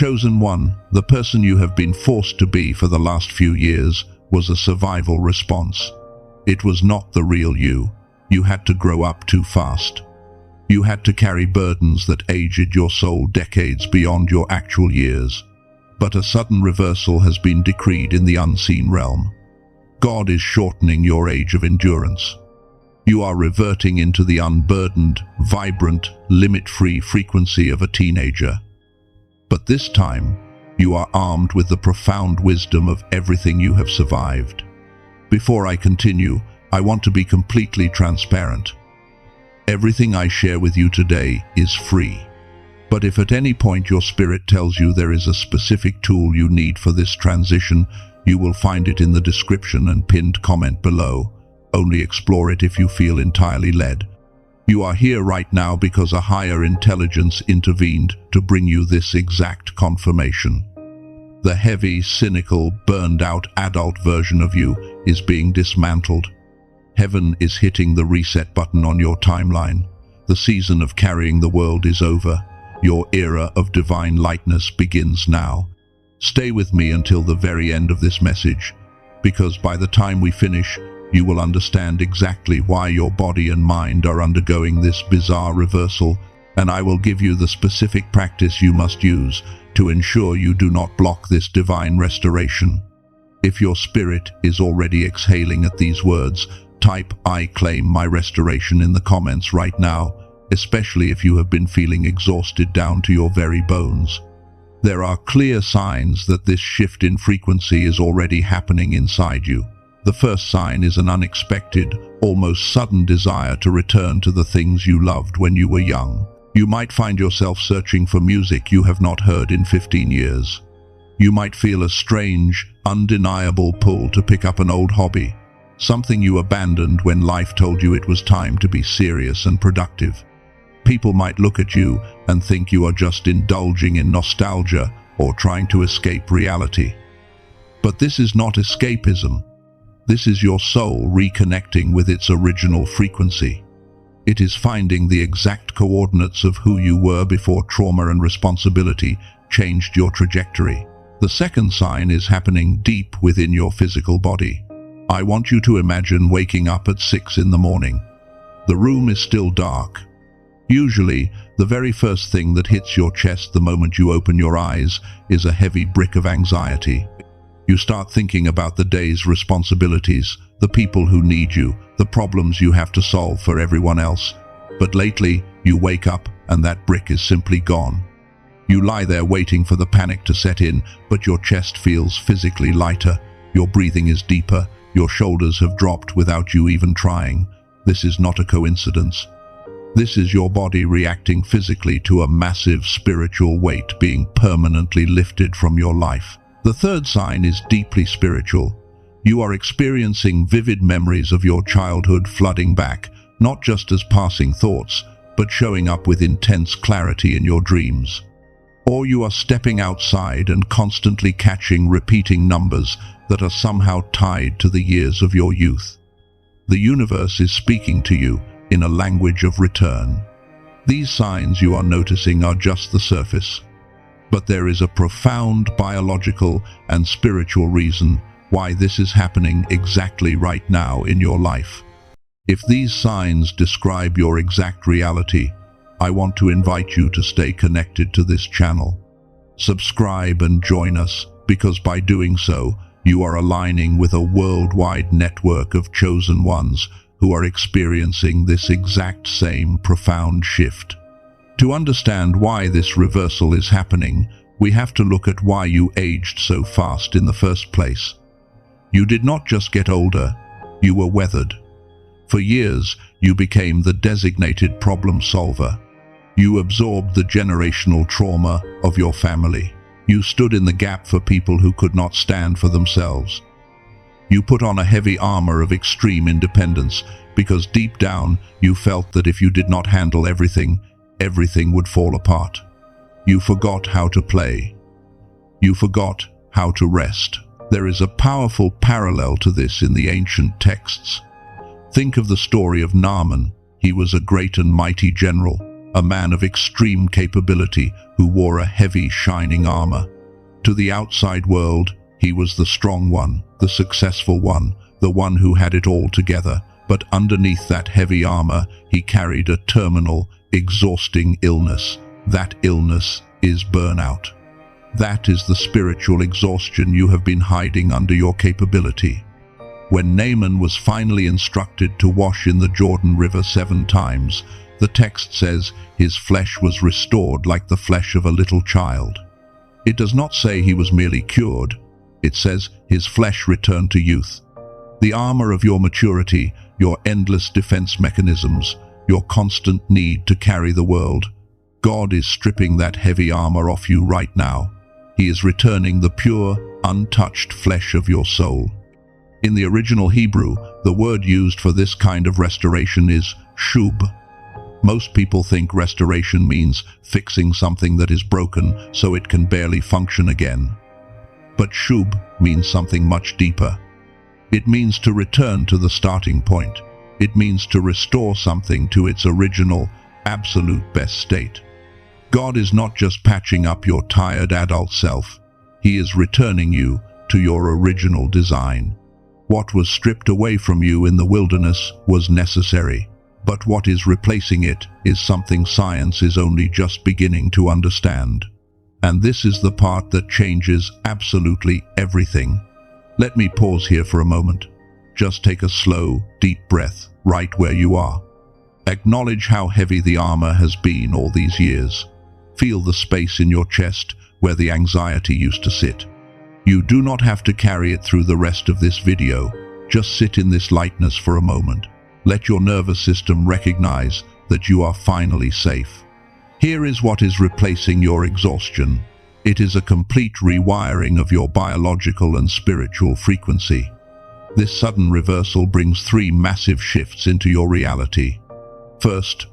chosen one, the person you have been forced to be for the last few years, was a survival response. It was not the real you. You had to grow up too fast. You had to carry burdens that aged your soul decades beyond your actual years. But a sudden reversal has been decreed in the unseen realm. God is shortening your age of endurance. You are reverting into the unburdened, vibrant, limit-free frequency of a teenager. But this time, you are armed with the profound wisdom of everything you have survived. Before I continue, I want to be completely transparent. Everything I share with you today is free. But if at any point your spirit tells you there is a specific tool you need for this transition, you will find it in the description and pinned comment below. Only explore it if you feel entirely led. You are here right now because a higher intelligence intervened to bring you this exact confirmation. The heavy, cynical, burned-out adult version of you is being dismantled. Heaven is hitting the reset button on your timeline. The season of carrying the world is over. Your era of divine lightness begins now. Stay with me until the very end of this message, because by the time we finish, you will understand exactly why your body and mind are undergoing this bizarre reversal, and I will give you the specific practice you must use to ensure you do not block this divine restoration. If your spirit is already exhaling at these words, type "I claim my restoration" in the comments right now, especially if you have been feeling exhausted down to your very bones. There are clear signs that this shift in frequency is already happening inside you. The first sign is an unexpected, almost sudden desire to return to the things you loved when you were young. You might find yourself searching for music you have not heard in 15 years. You might feel a strange, undeniable pull to pick up an old hobby, something you abandoned when life told you it was time to be serious and productive. People might look at you and think you are just indulging in nostalgia or trying to escape reality. But this is not escapism. This is your soul reconnecting with its original frequency. It is finding the exact coordinates of who you were before trauma and responsibility changed your trajectory. The second sign is happening deep within your physical body. I want you to imagine waking up at 6 in the morning. The room is still dark. Usually, the very first thing that hits your chest the moment you open your eyes is a heavy brick of anxiety. You start thinking about the day's responsibilities, the people who need you, the problems you have to solve for everyone else. But lately, you wake up and that brick is simply gone. You lie there waiting for the panic to set in, but your chest feels physically lighter, your breathing is deeper, your shoulders have dropped without you even trying. This is not a coincidence. This is your body reacting physically to a massive spiritual weight being permanently lifted from your life. The third sign is deeply spiritual. You are experiencing vivid memories of your childhood flooding back, not just as passing thoughts, but showing up with intense clarity in your dreams. Or you are stepping outside and constantly catching repeating numbers that are somehow tied to the years of your youth. The universe is speaking to you in a language of return. These signs you are noticing are just the surface. But there is a profound biological and spiritual reason why this is happening exactly right now in your life. If these signs describe your exact reality, I want to invite you to stay connected to this channel. Subscribe and join us, because by doing so, you are aligning with a worldwide network of chosen ones who are experiencing this exact same profound shift. To understand why this reversal is happening, we have to look at why you aged so fast in the first place. You did not just get older, you were weathered. For years, you became the designated problem solver. You absorbed the generational trauma of your family. You stood in the gap for people who could not stand for themselves. You put on a heavy armor of extreme independence because deep down you felt that if you did not handle everything, everything would fall apart. You forgot how to play. You forgot how to rest. There is a powerful parallel to this in the ancient texts. Think of the story of Naaman. He was a great and mighty general, a man of extreme capability who wore a heavy, shining armor. To the outside world, he was the strong one, the successful one, the one who had it all together. But underneath that heavy armor, he carried a terminal, exhausting illness. That illness is burnout. That is the spiritual exhaustion you have been hiding under your capability. When Naaman was finally instructed to wash in the Jordan River 7 times, the text says his flesh was restored like the flesh of a little child. It does not say he was merely cured. It says his flesh returned to youth. The armor of your maturity, your endless defense mechanisms, your constant need to carry the world. God is stripping that heavy armor off you right now. He is returning the pure, untouched flesh of your soul. In the original Hebrew, the word used for this kind of restoration is shub. Most people think restoration means fixing something that is broken so it can barely function again. But shub means something much deeper. It means to return to the starting point. It means to restore something to its original, absolute best state. God is not just patching up your tired adult self. He is returning you to your original design. What was stripped away from you in the wilderness was necessary, but what is replacing it is something science is only just beginning to understand. And this is the part that changes absolutely everything. Let me pause here for a moment. Just take a slow, deep breath right where you are. Acknowledge how heavy the armor has been all these years. Feel the space in your chest where the anxiety used to sit. You do not have to carry it through the rest of this video. Just sit in this lightness for a moment. Let your nervous system recognize that you are finally safe. Here is what is replacing your exhaustion. It is a complete rewiring of your biological and spiritual frequency. This sudden reversal brings 3 massive shifts into your reality. First,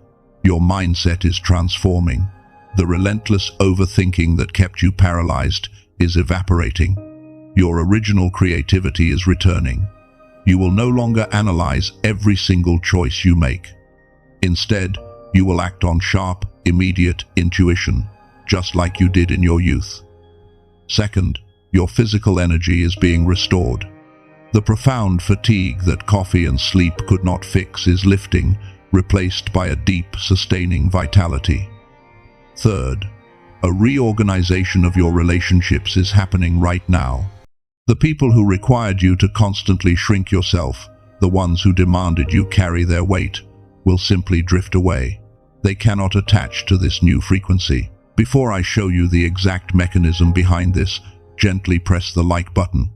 your mindset is transforming. The relentless overthinking that kept you paralyzed is evaporating. Your original creativity is returning. You will no longer analyze every single choice you make. Instead, you will act on sharp, immediate intuition, just like you did in your youth. Second, your physical energy is being restored. The profound fatigue that coffee and sleep could not fix is lifting, replaced by a deep, sustaining vitality. Third, a reorganization of your relationships is happening right now. The people who required you to constantly shrink yourself, the ones who demanded you carry their weight, will simply drift away. They cannot attach to this new frequency. Before I show you the exact mechanism behind this, gently press the like button.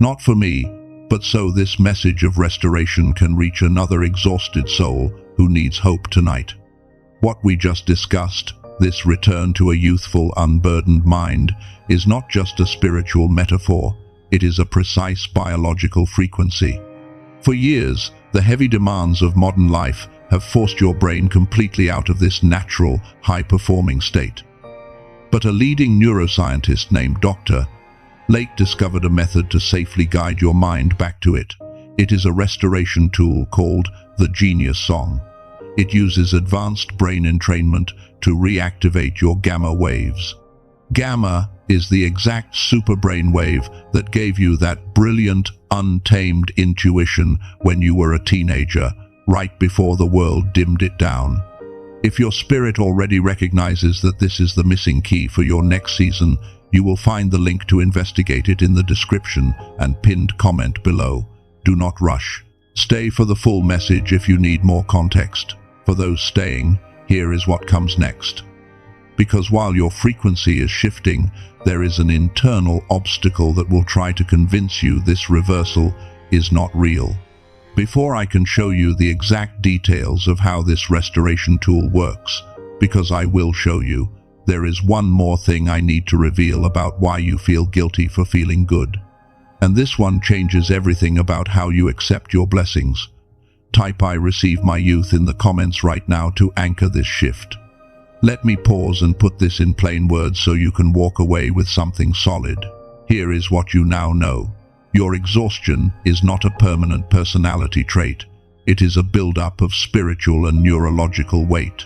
Not for me, but so this message of restoration can reach another exhausted soul who needs hope tonight. What we just discussed, this return to a youthful, unburdened mind, is not just a spiritual metaphor. It is a precise biological frequency. For years, the heavy demands of modern life have forced your brain completely out of this natural, high-performing state. But a leading neuroscientist named Dr. Lake discovered a method to safely guide your mind back to it. It is a restoration tool called the Genius Song. It uses advanced brain entrainment to reactivate your gamma waves. Gamma is the exact super brain wave that gave you that brilliant, untamed intuition when you were a teenager, right before the world dimmed it down. If your spirit already recognizes that this is the missing key for your next season, you will find the link to investigate it in the description and pinned comment below. Do not rush. Stay for the full message if you need more context. For those staying, here is what comes next. Because while your frequency is shifting, there is an internal obstacle that will try to convince you this reversal is not real. Before I can show you the exact details of how this restoration tool works, because I will show you, there is one more thing I need to reveal about why you feel guilty for feeling good. And this one changes everything about how you accept your blessings. Type "I receive my youth" in the comments right now to anchor this shift. Let me pause and put this in plain words so you can walk away with something solid. Here is what you now know. Your exhaustion is not a permanent personality trait. It is a buildup of spiritual and neurological weight.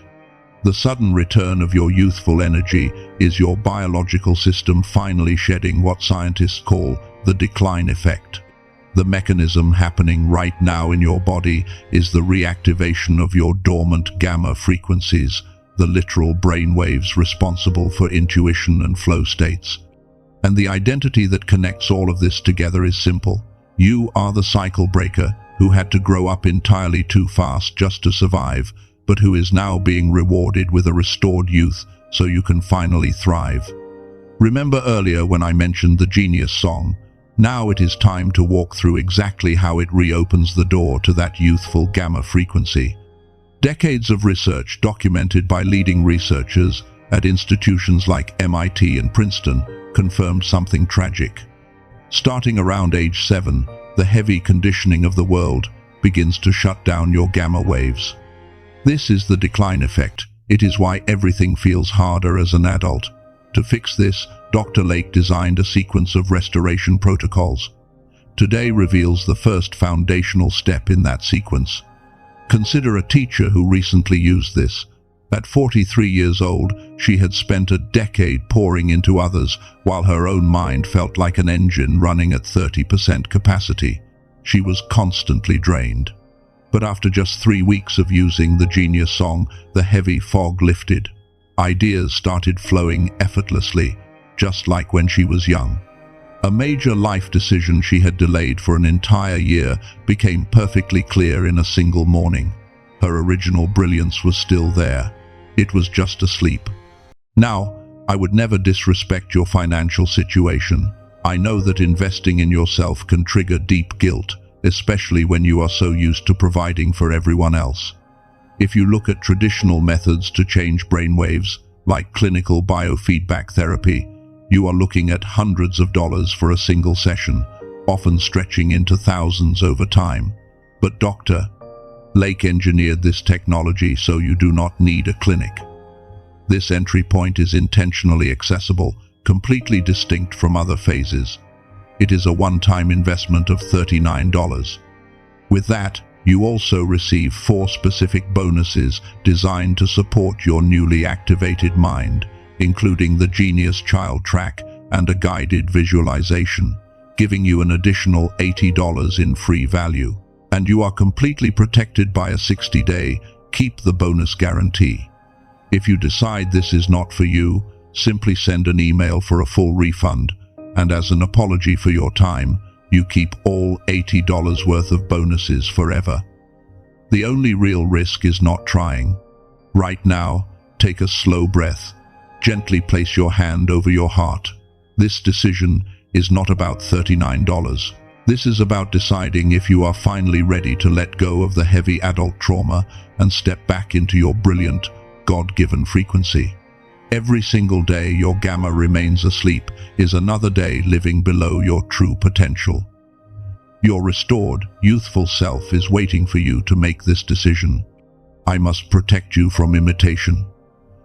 The sudden return of your youthful energy is your biological system finally shedding what scientists call the decline effect. The mechanism happening right now in your body is the reactivation of your dormant gamma frequencies, the literal brainwaves responsible for intuition and flow states. And the identity that connects all of this together is simple. You are the cycle breaker who had to grow up entirely too fast just to survive, but who is now being rewarded with a restored youth so you can finally thrive. Remember earlier when I mentioned the Genius song? Now it is time to walk through exactly how it reopens the door to that youthful gamma frequency. Decades of research documented by leading researchers at institutions like MIT and Princeton confirmed something tragic. Starting around age 7, the heavy conditioning of the world begins to shut down your gamma waves. This is the decline effect. It is why everything feels harder as an adult. To fix this, Dr. Lake designed a sequence of restoration protocols. Today reveals the first foundational step in that sequence. Consider a teacher who recently used this. At 43 years old, she had spent a decade pouring into others while her own mind felt like an engine running at 30% capacity. She was constantly drained. But after just 3 weeks of using the Genius song, the heavy fog lifted. Ideas started flowing effortlessly, just like when she was young. A major life decision she had delayed for an entire year became perfectly clear in a single morning. Her original brilliance was still there. It was just asleep. Now, I would never disrespect your financial situation. I know that investing in yourself can trigger deep guilt, especially when you are so used to providing for everyone else. If you look at traditional methods to change brainwaves, like clinical biofeedback therapy, you are looking at hundreds of dollars for a single session, often stretching into thousands over time. But Dr. Lake engineered this technology so you do not need a clinic. This entry point is intentionally accessible, completely distinct from other phases. It is a one-time investment of $39. With that, you also receive 4 specific bonuses designed to support your newly activated mind, including the Genius Child Track and a guided visualization, giving you an additional $80 in free value. And you are completely protected by a 60-day keep the bonus guarantee. If you decide this is not for you, simply send an email for a full refund, and as an apology for your time, you keep all $80 worth of bonuses forever. The only real risk is not trying. Right now, take a slow breath. Gently place your hand over your heart. This decision is not about $39. This is about deciding if you are finally ready to let go of the heavy adult trauma and step back into your brilliant, God-given frequency. Every single day your gamma remains asleep is another day living below your true potential. Your restored, youthful self is waiting for you to make this decision. I must protect you from imitation.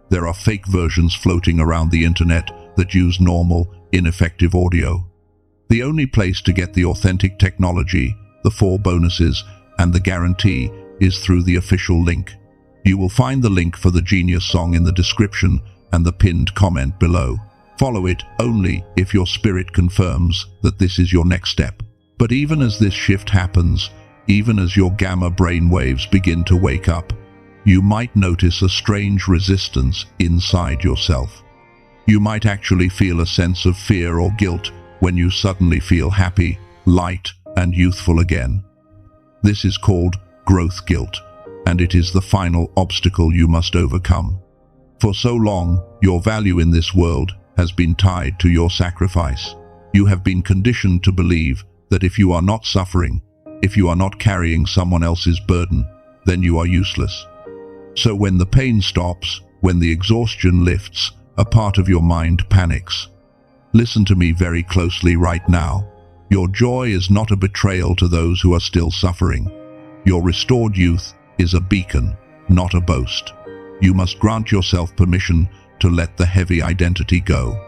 There are fake versions floating around the internet that use normal, ineffective audio. The only place to get the authentic technology, the 4 bonuses, and the guarantee is through the official link. You will find the link for the Genius song in the description and the pinned comment below. Follow it only if your spirit confirms that this is your next step. But even as this shift happens, even as your gamma brain waves begin to wake up, you might notice a strange resistance inside yourself. You might actually feel a sense of fear or guilt when you suddenly feel happy, light, and youthful again. This is called growth guilt, and it is the final obstacle you must overcome. For so long, your value in this world has been tied to your sacrifice. You have been conditioned to believe that if you are not suffering, if you are not carrying someone else's burden, then you are useless. So when the pain stops, when the exhaustion lifts, a part of your mind panics. Listen to me very closely right now. Your joy is not a betrayal to those who are still suffering. Your restored youth is a beacon, not a boast. You must grant yourself permission to let the heavy identity go.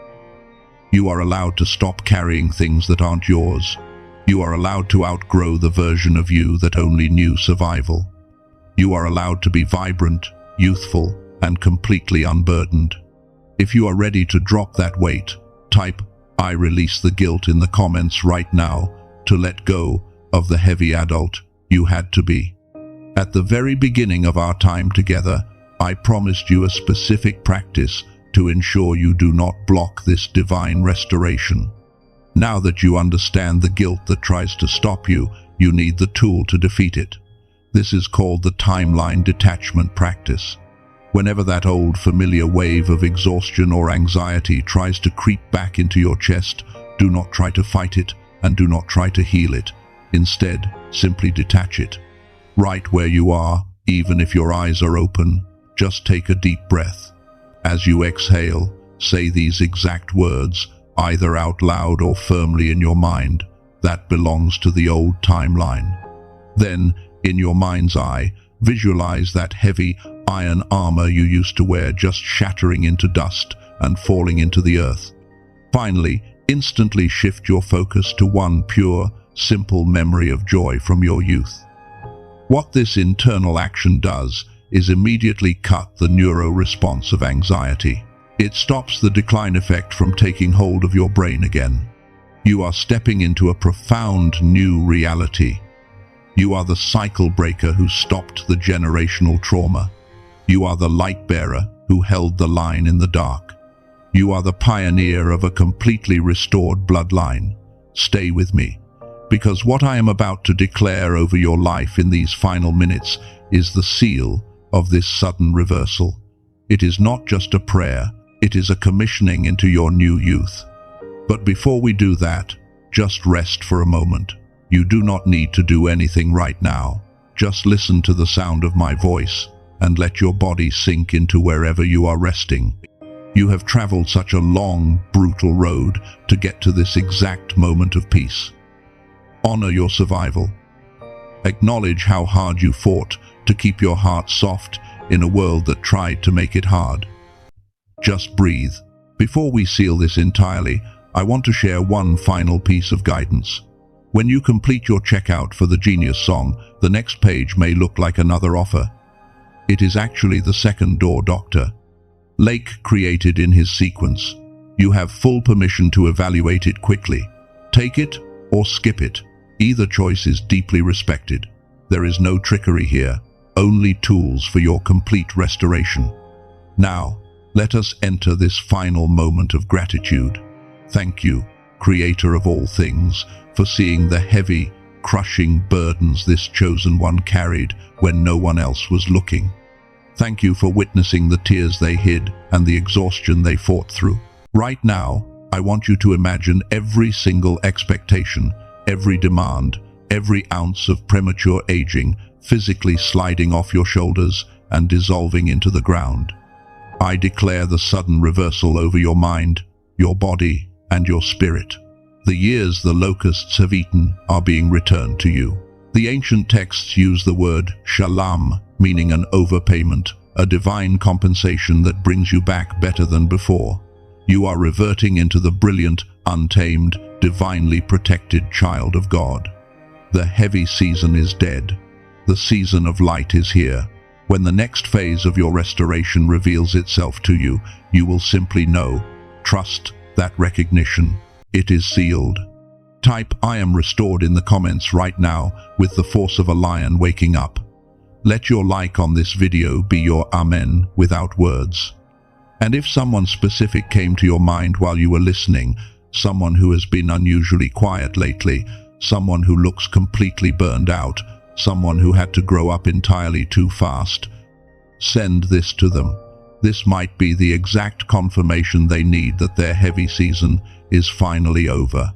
You are allowed to stop carrying things that aren't yours. You are allowed to outgrow the version of you that only knew survival. You are allowed to be vibrant, youthful, and completely unburdened. If you are ready to drop that weight, type "I release the guilt" in the comments right now to let go of the heavy adult you had to be. At the very beginning of our time together, I promised you a specific practice to ensure you do not block this divine restoration. Now that you understand the guilt that tries to stop you, you need the tool to defeat it. This is called the timeline detachment practice. Whenever that old familiar wave of exhaustion or anxiety tries to creep back into your chest, do not try to fight it and do not try to heal it. Instead, simply detach it. Right where you are, even if your eyes are open, just take a deep breath. As you exhale, say these exact words, either out loud or firmly in your mind: "That belongs to the old timeline." Then, in your mind's eye, visualize that heavy iron armor you used to wear just shattering into dust and falling into the earth. Finally, instantly shift your focus to one pure, simple memory of joy from your youth. What this internal action does is immediately cut the neuro-response of anxiety. It stops the decline effect from taking hold of your brain again. You are stepping into a profound new reality. You are the cycle breaker who stopped the generational trauma. You are the light bearer who held the line in the dark. You are the pioneer of a completely restored bloodline. Stay with me, because what I am about to declare over your life in these final minutes is the seal of this sudden reversal. It is not just a prayer, it is a commissioning into your new youth. But before we do that, just rest for a moment. You do not need to do anything right now. Just listen to the sound of my voice and let your body sink into wherever you are resting. You have traveled such a long, brutal road to get to this exact moment of peace. Honor your survival. Acknowledge how hard you fought to keep your heart soft in a world that tried to make it hard. Just breathe. Before we seal this entirely, I want to share one final piece of guidance. When you complete your checkout for the Genius Song, the next page may look like another offer. It is actually the second door Dr. Lake created in his sequence. You have full permission to evaluate it quickly. Take it or skip it. Either choice is deeply respected. There is no trickery here, only tools for your complete restoration. Now, let us enter this final moment of gratitude. Thank you, Creator of all things, for seeing the heavy, crushing burdens this chosen one carried when no one else was looking. Thank you for witnessing the tears they hid and the exhaustion they fought through. Right now, I want you to imagine every single expectation, every demand, every ounce of premature aging physically sliding off your shoulders and dissolving into the ground. I declare the sudden reversal over your mind, your body, and your spirit. The years the locusts have eaten are being returned to you. The ancient texts use the word shalom, meaning an overpayment, a divine compensation that brings you back better than before. You are reverting into the brilliant, untamed, divinely protected child of God. The heavy season is dead. The season of light is here. When the next phase of your restoration reveals itself to you, you will simply know. Trust that recognition. It is sealed. Type "I am restored" in the comments right now with the force of a lion waking up. Let your like on this video be your amen without words. And if someone specific came to your mind while you were listening, someone who has been unusually quiet lately, someone who looks completely burned out, someone who had to grow up entirely too fast, send this to them. This might be the exact confirmation they need that their heavy season is finally over.